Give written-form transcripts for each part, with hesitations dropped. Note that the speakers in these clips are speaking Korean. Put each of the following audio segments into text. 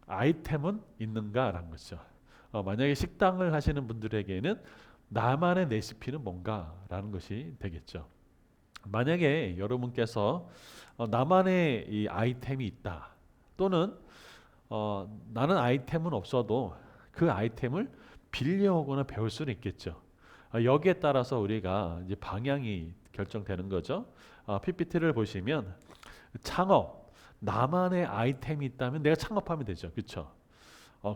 아이템은 있는가라는 거죠. 만약에 식당을 하시는 분들에게는 나만의 레시피는 뭔가라는 것이 되겠죠. 만약에 여러분께서 나만의 이 아이템이 있다, 또는 나는 아이템은 없어도 그 아이템을 빌려오거나 배울 수는 있겠죠. 여기에 따라서 우리가 이제 방향이 결정되는 거죠. PPT를 보시면 창업, 나만의 아이템이 있다면 내가 창업하면 되죠. 그렇죠?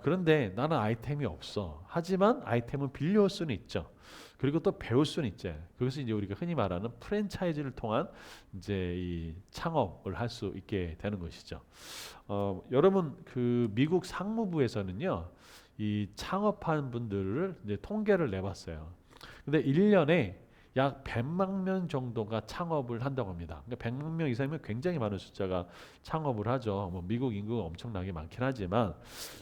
그런데 나는 아이템이 없어. 하지만 아이템은 빌려올 수는 있죠. 그리고 또 배울 수는 있죠. 그것이 이제 우리가 흔히 말하는 프랜차이즈를 통한 이제 이 창업을 할 수 있게 되는 것이죠. 여러분 그 미국 상무부에서는요, 이 창업한 분들을 이제 통계를 내봤어요. 근데 1년에 약 100만 명 정도가 창업을 한다고 합니다. 그러니까 100만 명 이상이면 굉장히 많은 숫자가 창업을 하죠. 뭐 미국 인구가 엄청나게 많긴 하지만,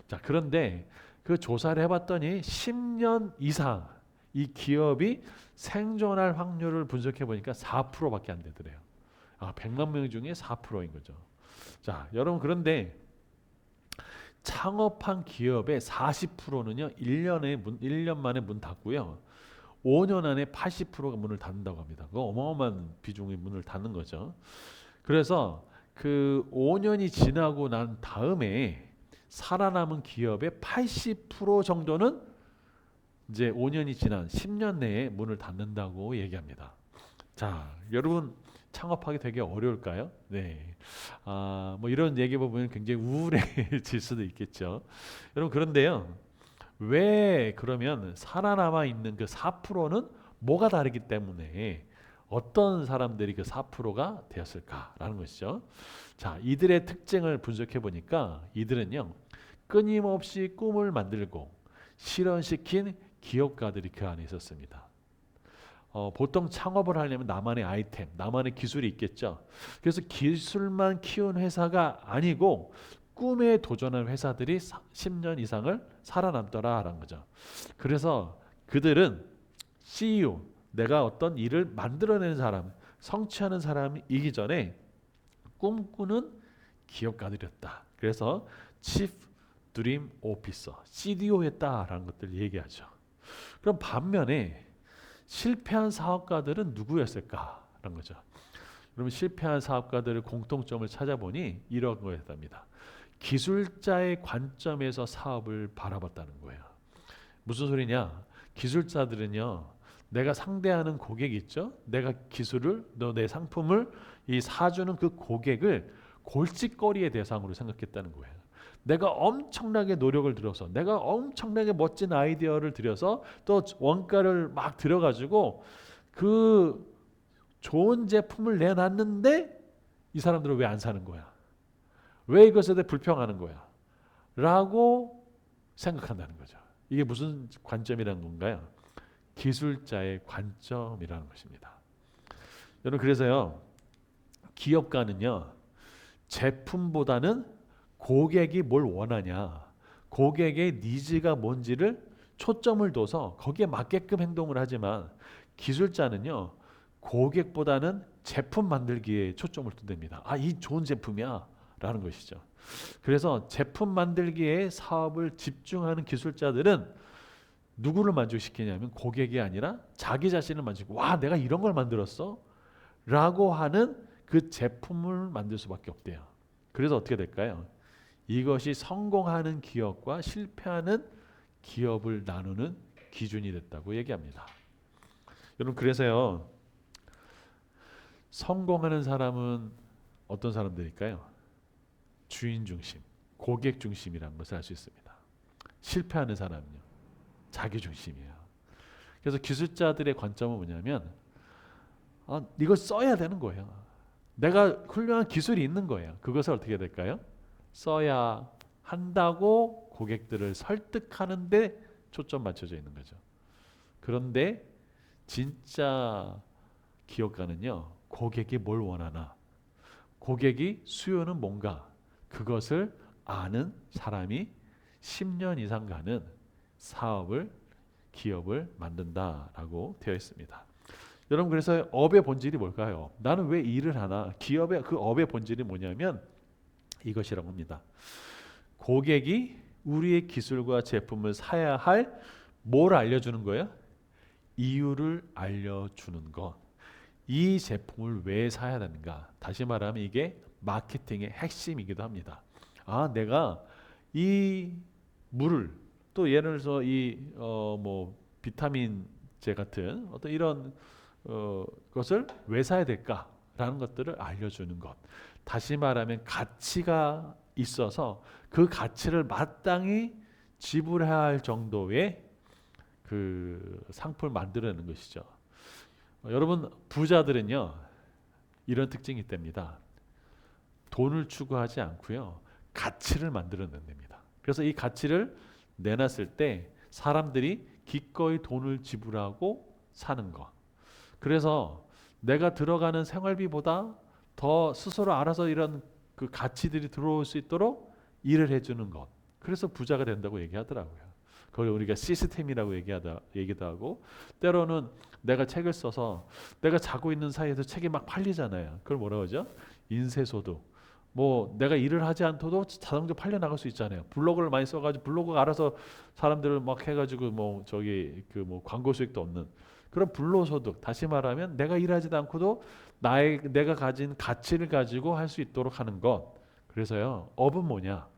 자, 그런데 그 조사를 해봤더니 10년 이상 이 기업이 생존할 확률을 분석해 보니까 4%밖에 안 되더래요. 100만 명 중에 4%인 거죠. 자, 여러분, 그런데 창업한 기업의 40%는요 1년 만에 문 닫고요, 5년 안에 80%가 문을 닫는다고 합니다. 그 어마어마한 비중의 문을 닫는 거죠. 그래서 그 5년이 지나고 난 다음에 살아남은 기업의 80% 정도는 이제 5년이 지난 10년 내에 문을 닫는다고 얘기합니다. 자, 여러분, 창업하기 되게 어려울까요? 네. 뭐 이런 얘기 보면 굉장히 우울해질 수도 있겠죠. 여러분, 그런데요, 왜 그러면 살아남아 있는 그 4%는 뭐가 다르기 때문에 어떤 사람들이 그 4%가 되었을까라는 것이죠. 자, 이들의 특징을 분석해 보니까 이들은요, 끊임없이 꿈을 만들고 실현시킨 기업가들이 그 안에 있었습니다. 보통 창업을 하려면 나만의 아이템, 나만의 기술이 있겠죠. 그래서 기술만 키운 회사가 아니고 꿈에 도전한 회사들이 10년 이상을 살아남더라라는 거죠. 그래서 그들은 CEO, 내가 어떤 일을 만들어내는 사람, 성취하는 사람이기 전에 꿈꾸는 기업가들이었다. 그래서 Chief Dream Officer, CDO였다라는 것들을 얘기하죠. 그럼 반면에 실패한 사업가들은 누구였을까라는 거죠. 그러면 실패한 사업가들의 공통점을 찾아보니 이런 거였답니다. 기술자의 관점에서 사업을 바라봤다는 거예요. 무슨 소리냐? 기술자들은요, 내가 상대하는 고객 있죠? 내가 기술을, 내 상품을 이 사주는 그 고객을 골칫거리의 대상으로 생각했다는 거예요. 내가 엄청나게 노력을 들여서, 내가 엄청나게 멋진 아이디어를 들여서 또 원가를 막 들여가지고 그 좋은 제품을 내놨는데 이 사람들은 왜 안 사는 거야? 왜 이것에 대해 불평하는 거야? 라고 생각한다는 거죠. 이게 무슨 관점이라는 건가요? 기술자의 관점이라는 것입니다. 여러분, 그래서요, 기업가는요, 제품보다는 고객이 뭘 원하냐, 고객의 니즈가 뭔지를 초점을 둬서 거기에 맞게끔 행동을 하지만, 기술자는요, 고객보다는 제품 만들기에 초점을 둔답니다. 이 좋은 제품이야 라는 것이죠. 그래서 제품 만들기에 사업을 집중하는 기술자들은 누구를 만족시키냐면 고객이 아니라 자기 자신을 만족시키고, 와, 내가 이런 걸 만들었어? 라고 하는 그 제품을 만들 수밖에 없대요. 그래서 어떻게 될까요? 이것이 성공하는 기업과 실패하는 기업을 나누는 기준이 됐다고 얘기합니다. 여러분, 그래서요, 성공하는 사람은 어떤 사람들일까요? 주인 중심, 고객 중심이라는 것을 알 수 있습니다. 실패하는 사람은요, 자기 중심이에요. 그래서 기술자들의 관점은 뭐냐면, 이걸 써야 되는 거예요. 내가 훌륭한 기술이 있는 거예요. 그것을 어떻게 해야 될까요? 써야 한다고 고객들을 설득하는데 초점 맞춰져 있는 거죠. 그런데 진짜 기업가는요, 고객이 뭘 원하나, 고객이 수요는 뭔가, 그것을 아는 사람이 10년 이상 가는 사업을, 기업을 만든다라고 되어 있습니다. 여러분, 그래서 업의 본질이 뭘까요? 나는 왜 일을 하나? 기업의 그 업의 본질이 뭐냐면 이것이라고 합니다. 고객이 우리의 기술과 제품을 사야 할 뭘 알려주는 거예요? 이유를 알려주는 것. 이 제품을 왜 사야 되는가? 다시 말하면 이게 마케팅의 핵심이기도 합니다. 아, 내가 이 물을 또 예를 들어서 이 뭐 비타민제 같은 어떤 이런 것을 왜 사야 될까라는 것들을 알려주는 것. 다시 말하면 가치가 있어서 그 가치를 마땅히 지불해야 할 정도의 그 상품을 만들어내는 것이죠. 여러분 부자들은요 이런 특징이 있답니다. 돈을 추구하지 않고요 가치를 만들어낸답니다. 그래서 이 가치를 내놨을 때 사람들이 기꺼이 돈을 지불하고 사는 것. 그래서 내가 들어가는 생활비보다 더 스스로 알아서 이런 그 가치들이 들어올 수 있도록 일을 해주는 것. 그래서 부자가 된다고 얘기하더라고요. 그걸 우리가 시스템이라고 얘기도 하고 때로는 내가 책을 써서 내가 자고 있는 사이에서 책이 막 팔리잖아요. 그걸 뭐라고 하죠? 인쇄소득. 뭐 내가 일을 하지 않더라도 자동적으로 팔려 나갈 수 있잖아요. 블로그를 많이 써가지고 블로그가 알아서 사람들을 막 해가지고 뭐 저기 그 뭐 광고 수익도 얻는 그런 불로소득. 다시 말하면 내가 일하지도 않고도 내가 가진 가치를 가지고 할 수 있도록 하는 것. 그래서요 업은 뭐냐?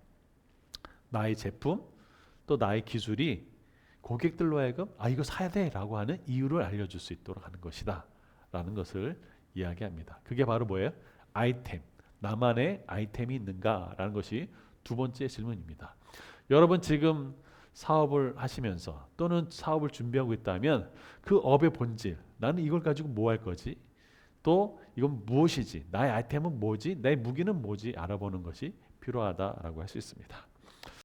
나의 제품 또 나의 기술이 고객들로 하여금 아 이거 사야 돼라고 하는 이유를 알려줄 수 있도록 하는 것이다 라는 것을 이야기합니다. 그게 바로 뭐예요? 아이템. 나만의 아이템이 있는가라는 것이 두 번째 질문입니다. 여러분 지금 사업을 하시면서 또는 사업을 준비하고 있다면 그 업의 본질 나는 이걸 가지고 뭐 할 거지? 또 이건 무엇이지? 나의 아이템은 뭐지? 나의 무기는 뭐지? 알아보는 것이 필요하다라고 할 수 있습니다.